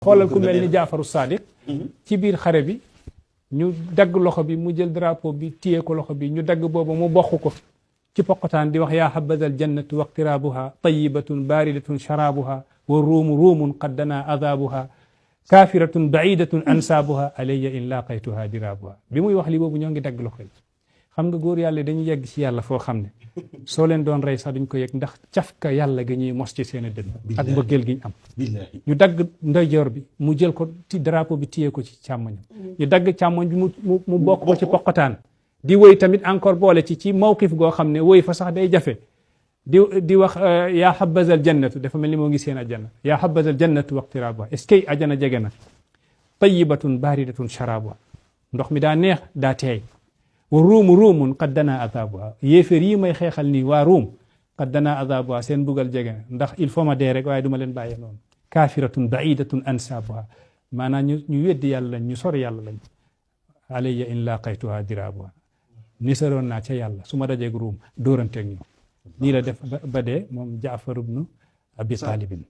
xoolal ku mel ni Jaafaru Sadiq ci biir xare bi ñu dagg loxo bi mu jël drapeau bi téye ko loxo bi ñu dagg boobu mu bokk ko ci poqotaan di wax yaa habadal jannatu waqtiraabuha tayibatun baaridatun sharaabuha wa ruumun qad dana adaabuha kaafiratun baidatun ansaabuha alayya in laaqaytuha diraabuha bi muy wax li boobu ñoo ngi dagg loxo yi xam nga góor yàlla dañuy yegg ci yàlla foo xam ne soo leen doon rey sax duñ ko yëg ndax cafka yàlla ga ñuy mos ci seen i dënn ak mbëggeel gi ñu am ñu dagg ndeyjoor bi mu jël ko ci drapeau bi téye ko ci càmmoñam ñu dagg càmmoñ bi mu bokk ko ci poqotaan di woy tamit encore boole ci mawqif goo xam ne woy fa sax day jafe di wax yaa habazal jannatu dafa mel ni moo ngi seen ajana yaa habazal jannatu waqtiraabuha est-ce que ajana jege na tayibatun baaridatun sharaabuha ndox mi daa neex daa teey wa ruumun qad dana adaabuha yéeféer yi may xeexal nii waa ruum qad dana adaabuha seen bugal jege na ndax il faut ma dee rek waaye duma leen bàyyee noonu kaafiratun baidatun ansaabuha maanaam ñu weddi yàlla lañ ñu sori yàlla lañ alayya in laaqaytuha diraabuha nisaroon naa ca yàlla su ma dajeeg ruum dóoranteeg ñu nii la def ba dee moom Jaafar ibnu Abi Taalibin